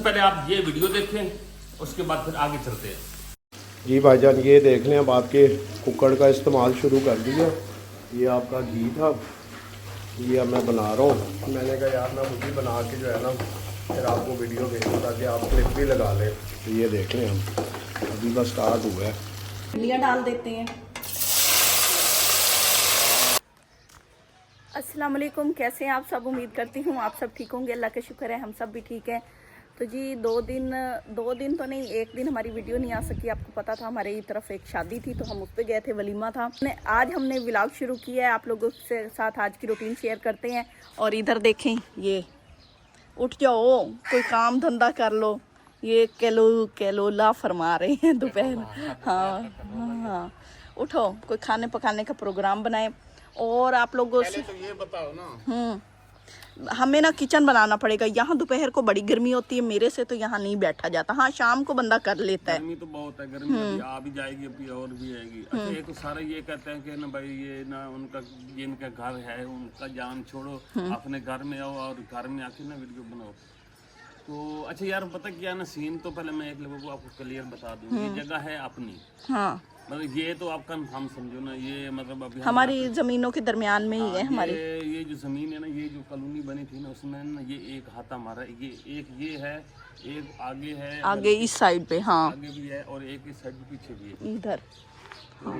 पहले आप ये वीडियो देखें, उसके बाद फिर आगे चलते हैं। जी भाईजान, ये देख लें अब आपके कुकर का इस्तेमाल शुरू कर दिया। ये आपका घी था, ये अब मैं बना रहा हूँ। मैंने कहा यार मैं मुझे बना के जो है ना फिर आपको वीडियो भेजूँ ताकि आप क्लिप भी लगा लें। तो ये देख लें हम अभी बस स्टार्ट हुआ है। भिंडियाँ डाल देते हैं। अस्सलाम वालेकुम, कैसे हैं आप सब? उम्मीद करती हूँ आप सब ठीक होंगे। अल्लाह का शुक्र है हम सब भी ठीक हैं। तो जी दो दिन तो नहीं, एक दिन हमारी वीडियो नहीं आ सकी। आपको पता था हमारे तरफ एक शादी थी तो हम उस पर गए थे, वलीमा था। आज हमने व्लॉग शुरू किया है, आप लोगों के साथ आज की रूटीन शेयर करते हैं। और इधर देखें, ये उठ जाओ, कोई काम धंधा कर लो। ये कैलोला फरमा रहे हैं दोपहर। हाँ, उठो, कोई खाने पकाने का प्रोग्राम बनाए। और आप लोगों से तो ये बताओ ना, हमें ना किचन बनाना पड़ेगा। यहाँ दोपहर को बड़ी गर्मी होती है, मेरे से तो यहाँ नहीं बैठा जाता। हाँ, शाम को बंदा कर लेता है। गर्मी तो बहुत है, गर्मी अभी आ भी जाएगी, अभी और भी आएगी। अच्छा, ये तो सारे ये कहते हैं कि ना भाई ये ना उनका ये इनका घर है, उनका जान छोड़ो, अपने घर में आओ और घर में आके ना वीडियो बनाओ। तो अच्छा यार, पता क्या ना सीन, तो पहले मैं एक लोगों को आपको क्लियर बता दूं, ये जगह है अपनी। हाँ, मतलब ये तो आपका हम समझो ना, ये मतलब अभी हमारी जमीनों के दरमियान में ही है हमारी। ये जो जमीन है ना, ये जो कॉलोनी बनी थी ना, उसमें ना ये एक हाथा हमारा, ये एक ये है, एक आगे है, आगे इस साइड पे, हाँ आगे भी है और एक इस साइड पे पीछे भी है। इधर। तो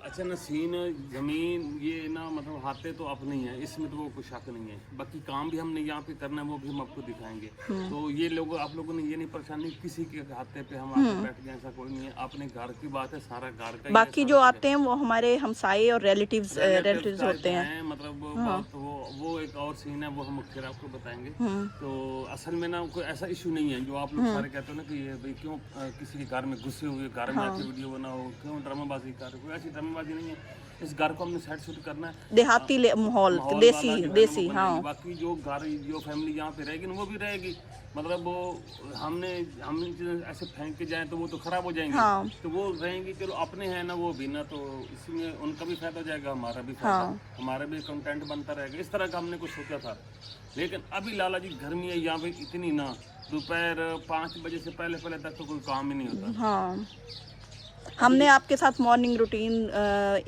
अच्छा ना सीन, जमीन ये ना मतलब हाथे तो अपने ही है, इसमें तो वो कुछ शक नहीं है। बाकी काम भी हमने यहाँ पे करना है, वो भी हम आपको दिखाएंगे। तो ये लोग आप लोगों ने ये नहीं परेशानी किसी के हाथे पे हम आके बैठ गए, ऐसा कोई नहीं है। अपने घर की बात है, सारा घर का। बाकी जो आते हैं वो हमारे हमसाये और रिलेटिव्स होते हैं। मतलब बात वो एक और सीन है, वो हम फिर आपको बताएंगे। तो असल में ना कोई ऐसा इशू नहीं है जो आप लोग सारे कहते हो ना कि ये भाई क्यों किसी के घर में घुसे हुए, घर में आके वीडियो बनाओ, क्यों ड्रामाबाजी कर रहे हो। कोई ऐसी ड्रामाबाजी नहीं है। इस घर को हमने सेट शूट करना है, देहाती माहौल, देसी। हाँ, बाकी जो घर जो फैमिली यहाँ पे रहेगी ना वो भी रहेगी। मतलब वो हम ऐसे फेंक के जाए तो वो तो खराब हो जाएंगे। हाँ। तो वो रहेंगी, चलो अपने हैं ना वो भी ना, तो इसमें उनका भी फायदा हो जाएगा, हमारा भी फायदा, हमारा भी कंटेंट बनता रहेगा। इस तरह का हमने कुछ सोचा था। लेकिन अभी लाला जी गर्मी है यहाँ पे इतनी ना, दोपहर 5 बजे से पहले तक तो कोई काम ही नहीं होता। हाँ, हमने आपके साथ मॉर्निंग रूटीन,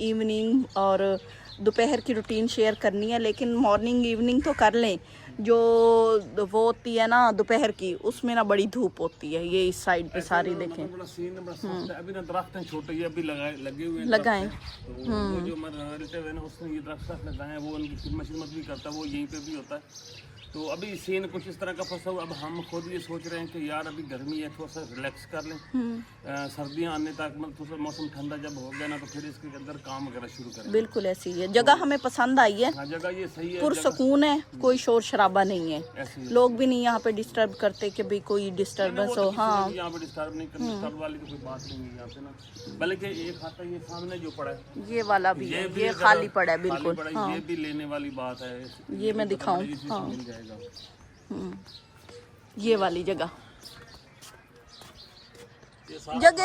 इवनिंग और दोपहर की रूटीन शेयर करनी है। लेकिन मॉर्निंग इवनिंग तो कर लें, जो वो होती है ना दोपहर की, उसमें ना बड़ी धूप होती है। ये इस साइड पे सारी देखें, बड़ा सीन है, बड़ा सख्त है। अभी ना दरख्त हैं छोटे, ये अभी लगे हुए हैं, लगाएं। तो वो जो मेरा रिलेटिव है ना, उसने ये दरख्त लगाए हैं, वो उनकी खिदमत भी करता है, वो यहीं पे भी होता है। तो अभी सीन कुछ इस तरह का फंसा हुआ। अब हम खुद ये सोच रहे हैं कि यार अभी गर्मी है, थोड़ा सा रिलैक्स कर लें, सर्दियाँ आने तक, मतलब थोड़ा सा मौसम ठंडा जब हो गया ना, तो फिर इसके अंदर काम वगैरह शुरू करें। बिल्कुल ऐसी है जगह, हमें पसंद आई है। हाँ, जगह ये सही है, पुरसकून है, कोई शोर शराबा नहीं है, ऐसी है। लोग भी नहीं यहाँ पे डिस्टर्ब करते कि भाई कोई डिस्टर्बेंस हो। हाँ, यहाँ पे डिस्टर्ब नहीं करना, डिस्टर्ब वाली तो कोई बात नहीं है यहाँ पे ना। बल्कि एक खाता ये सामने जो पड़ा है, ये वाला भी है, ये खाली पड़ा है बिल्कुल। हाँ, ये भी लेने वाली बात है। ये मैं दिखाऊं? हाँ, मिल जाएगा ये वाली जगह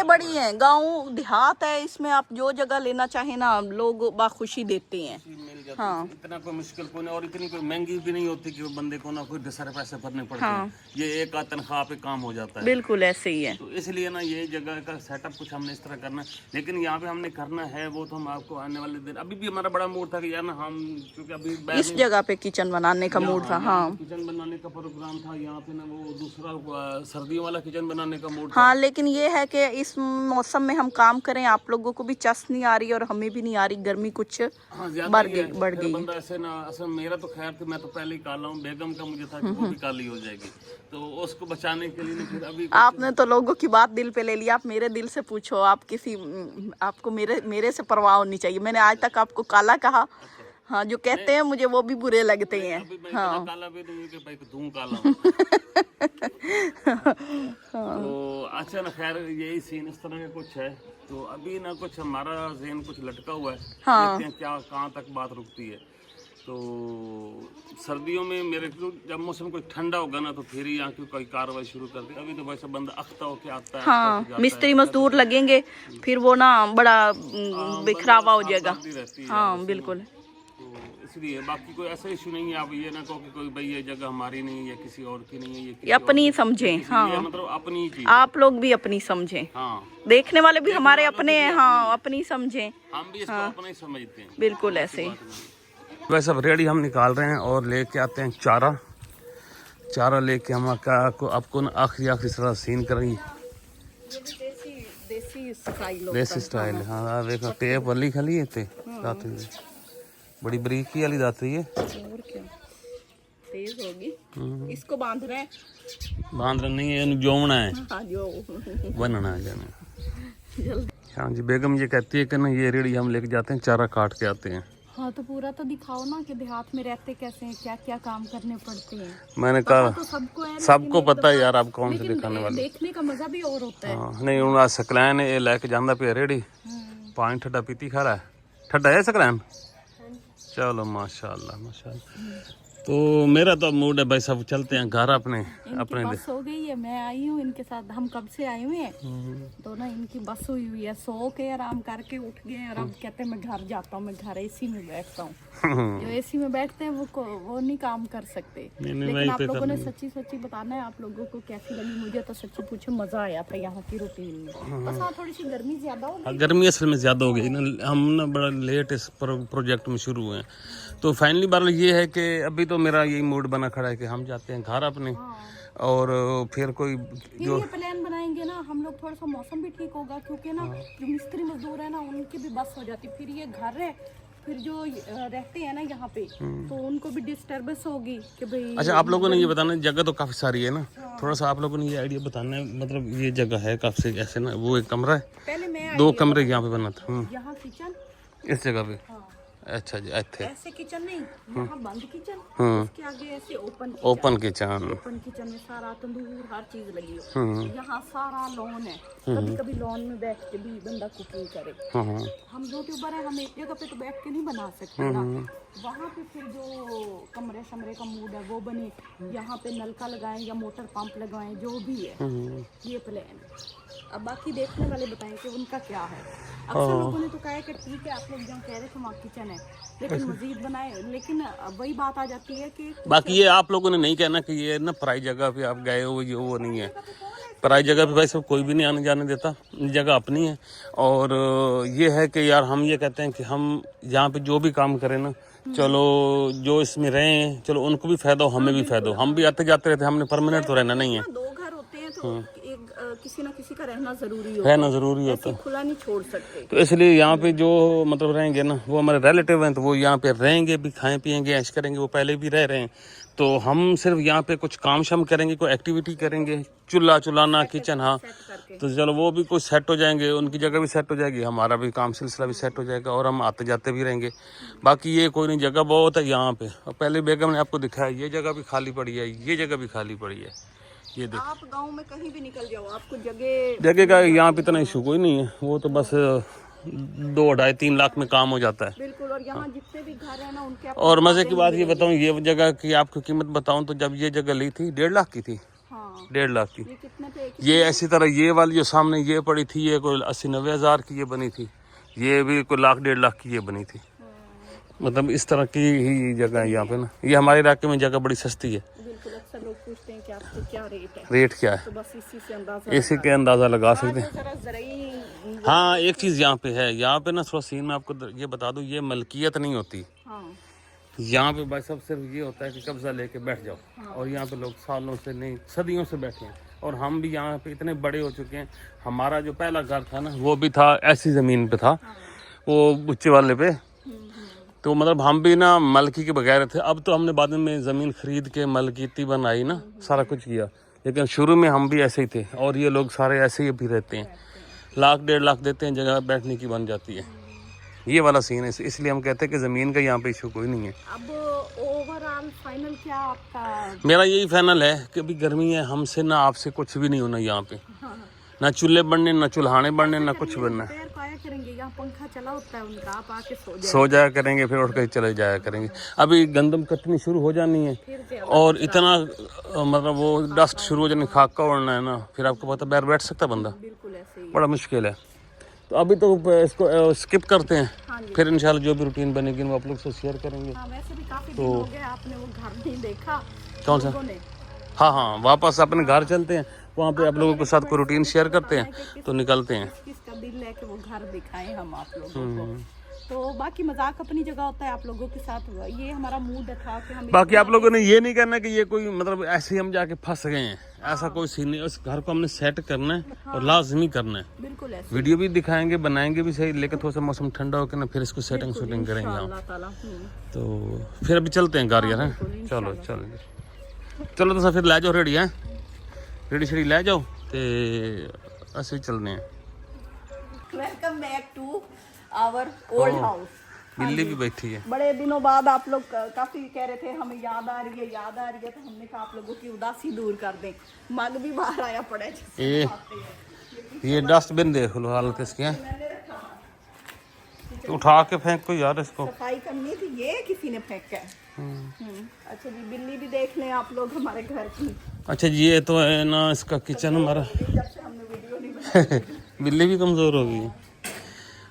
बड़ी है, गांव देहात है, इसमें आप जो जगह लेना चाहे ना, लोग बाखुशी देते हैं। मिल जाती हाँ, इतना कोई मुश्किल को नहीं, और इतनी कोई महंगी भी नहीं होती कि बंदे को ना कोई सारे पैसे भरने पड़ते हाँ। हैं। ये एक आध तनख्वाह पे काम हो जाता है। बिल्कुल ऐसे ही है। तो इसलिए ना ये जगह का सेटअप कुछ हमने इस तरह करना है। लेकिन यहाँ पे हमने करना है वो तो हम आपको आने वाले दिन, अभी भी हमारा बड़ा मूड था कि यार ना हम, क्योंकि अभी इस जगह पे किचन बनाने का मूड था। हाँ, किचन बनाने का प्रोग्राम था यहाँ पे ना, वो दूसरा सर्दियों वाला किचन बनाने का मूड था। हाँ, लेकिन ये है कि इस मौसम में हम काम करें, आप लोगों को भी चस नहीं आ रही और हमें भी नहीं आ रही, गर्मी कुछ बढ़ गई। बंदा ऐसे ना, असल मेरा तो खैर मैं तो पहले ही काला हूँ, बेगम का मुझे था कि वो भी काली हो जाएगी, तो उसको बचाने के लिए फिर अभी आपने तो लोगों की बात दिल पे ले लिया। आप मेरे दिल से पूछो, आपको मेरे से परवाह होनी चाहिए। मैंने आज तक आपको काला कहा। हाँ, जो कहते हैं मुझे वो भी बुरे लगते हैं। हाँ, काला भी नहीं कि भाई तू काला हूँ। तो अच्छा ना, खैर यही सीन इस तरह का कुछ है। तो अभी ना कुछ हमारा ज़हन कुछ लटका हुआ है। हाँ। देखते हैं क्या कहाँ तक बात रुकती है। तो सर्दियों में मेरे को जब मौसम कोई ठंडा होगा ना, तो फिर यहाँ की कोई कार्रवाई शुरू कर दी। अभी तो वैसे बंदा अख्ता होके आता है। हाँ, मिस्त्री मजदूर लगेंगे, फिर वो ना बड़ा बिखरावा हो जाएगा। हाँ, बिल्कुल। तो इसलिए, बाकी कोई ऐसा इशू नहीं है। आप ये ना कहो कि कोई भाई ये जगह हमारी नहीं है या किसी और की नहीं है, ये ये अपनी समझे। हाँ, ये मतलब अपनी चीज, आप लोग भी अपनी समझे, हाँ, देखने वाले भी हमारे अपने हैं। हाँ, अपनी समझे, हम भी इसको अपना ही समझते हैं। बिल्कुल ऐसे ही। वैसे अब रेडी हम निकाल रहे हैं और लेके आते हैं चारा लेके हम आपको ना आखिरी तरह सीन करेंगे। देसी स्टाइल, हाँ देखो टेप वाली खाली है ते दातरी बड़ी बरीकी वाली दातरी है। और क्या तेज होगी। इसको बांध रहे नहीं है, जोड़ना है, हाँ, जो बनना जाना। जल्दी। हाँ जी, बेगम ये कहती है कि ना ये रेडी हम लेके जाते हैं, चारा काट के आते हैं। हाँ, तो पूरा तो दिखाओ ना कि देहात में रहते कैसे हैं, क्या क्या काम करने पड़ते हैं। मैंने कहा तो सबको है, सबको पता है यार, आप कौन से दिखाने वाले। देखने का मजा भी और होता है। हाँ, नहीं उन्हें सकलैन ये लेके जाना पे रेडी, पानी ठंडा पीती खा रहा है। ठंडा है सकलैन? चलो माशाल्लाह माशाल्लाह। तो मेरा तो मूड है भाई, सब चलते हैं घर अपने। बस हो गई है, मैं आई हूँ इनके साथ, हम कब से आए हुए हैं। तो ना इनकी बस हुई हुई है, सो के आराम करके उठ गए और अब कहते हैं मैं घर जाता हूँ, मैं घर एसी में बैठता हूँ। जो एसी में बैठते हैं वो नहीं काम कर सकते। लेकिन आप लोगों ने सच्ची बताना है आप लोगों को कैसी लगी। मुझे तो सच्ची पूछे मजा आया था यहाँ की रूटीन में। बस हाँ, थोड़ी सी गर्मी ज्यादा हो गई। गर्मी असल में ज्यादा हो गई ना, हम ना बड़ा लेट इस प्रोजेक्ट में शुरू हुए हैं। तो फाइनली बात ये है कि अभी तो मेरा यही मूड बना खड़ा है कि हम जाते हैं घर अपने। और फिर कोई जो ये प्लान बनाएंगे ना हम लोग, थोड़ा सा मौसम भी ठीक होगा, क्योंकि ना जो मिस्त्री मजदूर है ना उनकी भी बस हो जाती, फिर ये घर है, फिर जो रहते हैं ना यहाँ पे तो उनको भी डिस्टर्बेंस होगी कि भाई। अच्छा, आप लोगों ने ये बताना, जगह तो काफी सारी है ना, थोड़ा सा आप लोगों ने ये आइडिया बताना है। मतलब ये जगह है काफी ऐसे ना, वो एक कमरा है, पहले मैं 2 कमरे यहाँ पे बना था। यहाँ किचन इस जगह पे, अच्छा जी, ऐसे किचन नहीं, यहाँ बंद किचन, इसके आगे ऐसे ओपन किचन में सारा तंदूर हर चीज लगी हो। यहाँ सारा लॉन है, कभी कभी लॉन में बैठ के भी बंदा कुकिंग करे। हम यूट्यूबर हैं, हम एक जगह पे तो बैठ के नहीं बना सकते ना। वहाँ पे फिर जो कमरे शमरे का मूड है वो बने, यहाँ पे नलका लगाएं या मोटर पंप लगाएं, जो भी है ये प्लान। अब बाकी देखने वाले बताएं कि उनका क्या है। अक्सर लोगों ने तो कहा है कि ठीक है, आप लोग जहाँ कह रहे थे वहाँ किचन है, लेकिन मजीद बनाए। लेकिन वही बात आ जाती है कि बाकी ये आप लोगों ने नहीं कहना कि ये ना पराई जगह पे आप गए हो, ये वो नहीं है। पराई जगह पे भाई सब कोई भी नहीं आने जाने देता, जगह अपनी है। और ये है कि यार हम ये कहते हैं कि हम यहाँ पे जो भी काम करें ना, चलो जो इसमें रहें, चलो उनको भी फायदा हो, हमें भी फायदा हो। हम भी आते जाते रहते हैं, हमने परमानेंट तो रहना नहीं है। 2 घर होते हैं तो एक किसी ना किसी का रहना जरूरी होता है, खुला नहीं छोड़ सकते। तो इसलिए यहाँ पे जो मतलब रहेंगे ना, वो हमारे रिलेटिव हैं, तो वो यहाँ पे रहेंगे भी, खाएं पिएंगे, ऐश करेंगे। वो पहले भी रह रहे हैं, तो हम सिर्फ यहाँ पे कुछ काम शाम करेंगे, कोई एक्टिविटी करेंगे, चूल्हा चुलाना, किचन, हाँ, तो चलो वो भी कुछ सेट हो जाएंगे, उनकी जगह भी सेट हो जाएगी, हमारा भी काम सिलसिला भी सेट हो जाएगा, और हम आते जाते भी रहेंगे। बाकी ये कोई नहीं, जगह बहुत है यहाँ पे। और पहले बेगम ने आपको दिखाया, ये जगह भी खाली पड़ी है, ये जगह भी खाली पड़ी है। ये देखो, आप गांव में कहीं भी निकल जाओ, आपको जगह का यहाँ पे इतना इशू कोई नहीं है, वो तो बस 2-2.5-3 लाख में काम हो जाता है। बिल्कुल। और यहाँ जितने भी घर है ना उनके और मजे की बात ये बताऊँ, ये जगह की आपको कीमत बताऊँ तो जब ये जगह ली थी 1.5 लाख की थी। 1.5 लाख की। ये कितने पे? ये ऐसी तरह ये वाली जो सामने ये पड़ी थी, ये कोई 80-90 हज़ार की ये बनी थी। ये भी कोई 1.5 लाख की ये बनी थी। मतलब इस तरह की ही जगह है यहाँ पे ना। ये हमारे इलाके में जगह बड़ी सस्ती है। बिल्कुल। अक्सर लोग पूछते हैं कि आपको क्या रेट है, रेट क्या है, तो बस इसी के अंदाजा लगा सकते हैं। हाँ, एक चीज़ यहाँ पे है, यहाँ पे ना थोड़ा सीन में आपको ये बता दूँ, ये मलकियत नहीं होती। यहाँ पे भाई सब सिर्फ ये होता है कि कब्जा लेके बैठ जाओ। और यहाँ पे लोग सालों से नहीं, सदियों से बैठे हैं। और हम भी यहाँ पे इतने बड़े हो चुके हैं। हमारा जो पहला घर था ना, वो भी था ऐसी ज़मीन पे था, वो बुच्चे वाले पे। तो मतलब हम भी ना मलकी के बगैर थे। अब तो हमने बाद में ज़मीन खरीद के मलकीती बनाई ना, सारा कुछ किया। लेकिन शुरू में हम भी ऐसे ही थे। और ये लोग सारे ऐसे ही भी रहते हैं, 1-1.5 लाख देते हैं, जगह बैठने की बन जाती है। ये वाला सीन है। इसलिए हम कहते हैं कि ज़मीन का यहाँ पे इशू कोई नहीं है। अब ओवरऑल फाइनल क्या आपका? मेरा यही फाइनल है कि अभी गर्मी है, हमसे ना आपसे कुछ भी नहीं होना यहाँ पे। ना चूल्हे बनने, ना चूल्हाने बनने, ना कुछ बनना। करेंगे यहाँ पंखा चला होता है उनका, आप आके सो जाया करेंगे, फिर उठ कर चले जाया करेंगे। अभी गंदम कटनी शुरू हो जानी है और इतना मतलब वो डस्ट शुरू हो जानी, खाक का उड़ना है ना, फिर आपको पता बैठ सकता बंदा, बिल्कुल ऐसे ही बड़ा मुश्किल है। तो अभी तो इसको स्किप करते हैं हाँ जी। फिर इंशाल्लाह जो भी रूटीन बनेगी वो आप लोग से शेयर करेंगे। हाँ, वैसे भी काफी दिन हो गए आपने वो घर नहीं देखा। कौन सा? लोगों ने। हाँ, वापस अपने घर चलते हैं, वहाँ पे आप लोगों के साथ कोई रूटीन शेयर करते हैं तो निकलते हैं। किसका दिल है कि वो घर दिखाएं हम आप लोगों को। तो बाकी मजाक अपनी जगह होता है, आप लोगों के साथ हुआ ये हमारा मूड था कि हम बाकी आप लोगों ने ये नहीं करना कि ये कोई मतलब ऐसे ही हम जाके फंस गए हैं, ऐसा कोई सीन नहीं। उस घर को हमने सेट करना है और लाजमी करना है। बिल्कुल ऐसे वीडियो भी दिखाएंगे, बनाएंगे भी सही, लेकिन थोड़ा सा मौसम ठंडा होकर ना फिर इसको सेटिंग शूटिंग करेंगे हम। अल्लाह ताला। तो फिर अभी चलते हैं घर यार, हैं? चलो चलो तो फिर लै जाओ रेडी है, रेडी शेडी लै जाओ ते असं चलने हैं। Welcome back to our old house. बिल्ली भी बैठी है। बड़े दिनों बाद आप लोग काफी कह रहे थे हमें याद आ रही है, याद आ रही है, तो हमने कहा आप लोगों की उदासी दूर कर दें। मग भी बाहर आया पड़ा है। ये डस्टबिन देख लो हालत इसकी है, उठा के फेंक को यार इसको। सफाई करनी थी, ये किसी ने फेंका है। अच्छा जी, बिल्ली भी देख लें आप लोग हमारे घर की। अच्छा जी, ये तो है ना इसका किचन हमारा। जब से हमने वीडियो नहीं बनाई बिल्ली भी कमजोर हो गई है।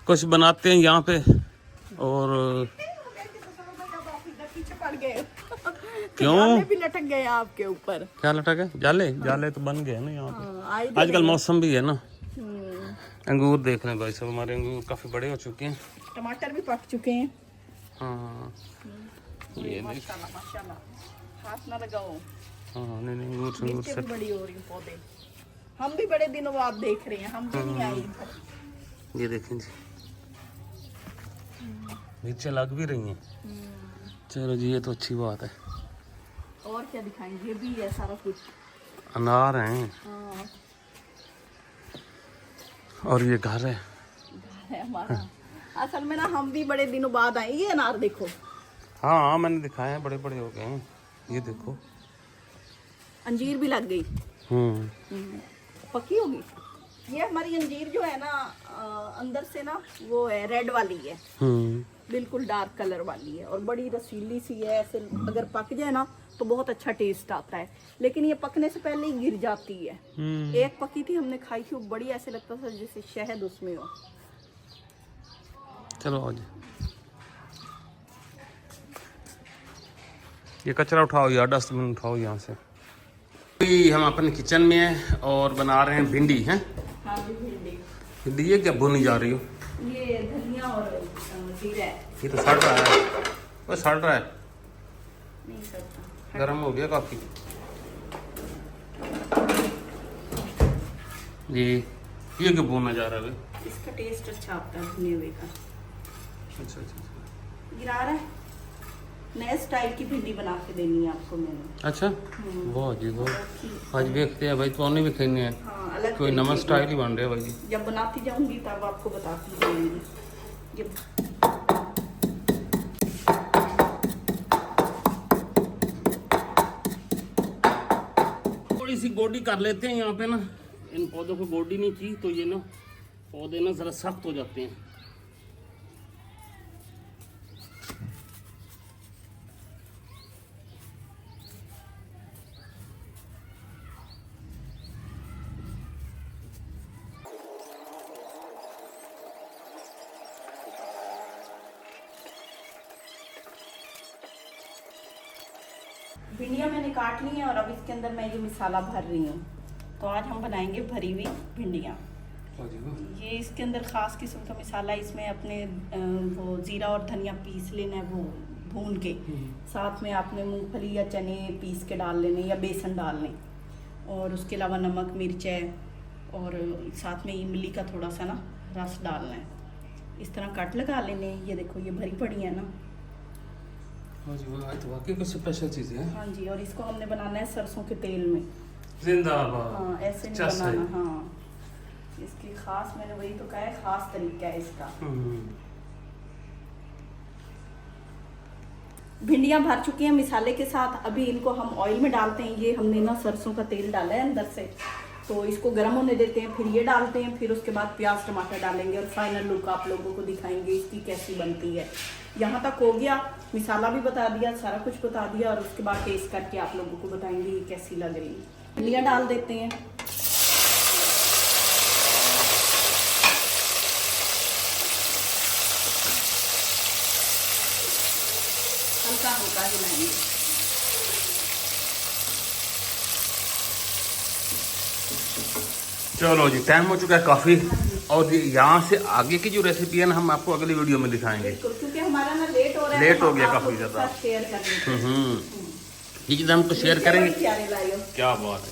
कुछ बनाते हैं यहाँ पे और पीछे पड़ गए। क्यों? जाले भी लटक गए आपके ऊपर। क्या लटक है? जाले जाले तो बन गए ना यहाँ पे। हाँ, आजकल मौसम भी है ना। अंगूर देख रहे हैं भाई साहब, हमारे अंगूर काफी बड़े हो चुके हैं। टमाटर भी पक चुके हैं। हाँ ये माशाल्लाह माशाल्लाह, हाथ ना लगाओ। हाँ नहीं अंगूर अंगूर मिर्चें से भी बड़ी हो रही हैं पौधे। हम भी बड़े दिनों बाद देख रहे हैं, हम भी नहीं आए इधर। ये देखें जी, मिर्चें लग भी रही हैं। चलो जी, ये तो अच्छी बात है। और क्या दिखाएंगे, ये भी है सारा कुछ। अनार हैं हाँ, और ये घर है है हमारा। असल में ना हम भी बड़े दिनों बाद आए। ये अनार देखो। हाँ मैंने दिखाए हैं, बड़े बड़े हो गए हैं। ये देखो अंजीर भी लग गई, पकी होगी। ये हमारी अंजीर जो है ना अंदर से ना वो है रेड वाली है, बिल्कुल डार्क कलर वाली है और बड़ी रसीली सी है। ऐसे अगर पक जाए ना तो बहुत अच्छा टेस्ट आता है, लेकिन ये पकने से पहले ही गिर जाती है। एक पकी थी, हमने खाई थी, वो बड़ी ऐसे लगता था जैसे शहद उसमें हो। चलो आज ये कचरा उठाओ यार, डस्टबिन उठाओ यहाँ से। अभी हम अपने किचन में हैं और बना रहे हैं भिंडी। हैं हाँ जी, भिंडी। भिंडी ये क्या भुनी जा रही हो? ये धनिया और जीरा है। ये तो सड़ रहा है, वो सड़ रहा है, नहीं सकता, गर्म हो गया काफी। ये क्यों भुना जा रहा है भाई? इसका टेस्ट अच्छा आता है भुने हुए का। अच्छा अच्छा गिरा रहा है। नए स्टाइल की भिंडी बना के देनी है आपको मैंने। अच्छा, वाह जी वाह। आज देखते हैं भाई, तो भी खाने हैं। हाँ, अलग कोई नमक स्टाइल ही बन रहा है भाई जी। जब बनाती जाऊंगी तब आपको बताती जाऊंगी। थोड़ी सी गोडी कर लेते हैं यहाँ पे ना, इन पौधों को गोडी नहीं की तो ये ना पौधे ना जरा सख्त हो जाते हैं। भिंडियाँ मैंने काट ली हैं और अब इसके अंदर मैं ये मसाला भर रही हूँ। तो आज हम बनाएंगे भरी हुई भिंडियाँ। ये इसके अंदर ख़ास किस्म का मसाला, इसमें अपने वो ज़ीरा और धनिया पीस लेना है, वो भून के। साथ में आपने मूंगफली या चने पीस के डाल लेने या बेसन डाल लें, और उसके अलावा नमक मिर्च है, और साथ में इमली का थोड़ा सा ना रस डालना है। इस तरह कट लगा लेने। ये देखो ये भरी पड़ी है ना। हाँ जी, तो वाकई कुछ स्पेशल चीज़ है। हाँ जी, और इसको हमने बनाना है सरसों के तेल में। जिंदाबाद। हाँ, ऐसे नहीं बनाना। हाँ, इसकी खास, मैंने वही तो कहा है, खास तरीका है इसका। भिंडियाँ भर चुकी हैं मसाले के साथ। अभी इनको हम ऑयल में डालते हैं। ये हमने ना सरसों का तेल डाला है अंदर से, तो इसको गर्म होने देते हैं, फिर ये डालते हैं, फिर उसके बाद प्याज टमाटर डालेंगे और फाइनल लुक आप लोगों को दिखाएंगे इसकी कैसी बनती है। यहाँ तक हो गया, मसाला भी बता दिया, सारा कुछ बता दिया, और उसके बाद टेस्ट करके आप लोगों को बताएंगे ये कैसी लग रही है। भिंडियाँ डाल देते हैं। हल्का हिलाएंगे। चलो जी, टाइम हो चुका है काफ़ी, और यहाँ से आगे की जो रेसिपी है ना हम आपको अगली वीडियो में दिखाएंगे। बिल्कुल, क्योंकि हमारा ना लेट हो रहा है, लेट तो हो गया आप काफ़ी लोगों के ज़्यादा। साथ शेयर करने ये चीज़ हम तो शेयर करेंगे। प्यारे लाइयो। क्या बात है।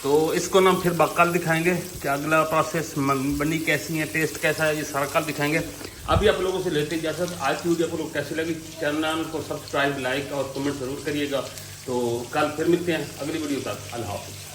तो इसको ना फिर कल दिखाएंगे कि अगला प्रोसेस बनी कैसी है, टेस्ट कैसा है, ये सारा कल दिखाएंगे। अभी आप लोगों से लेते इजाज़त। आज की वीडियो आप लोग कैसी लगी, चैनल को सब्सक्राइब, लाइक और कमेंट जरूर करिएगा। तो कल फिर मिलते हैं अगली वीडियो तक। अल्लाह हाफ़िज़।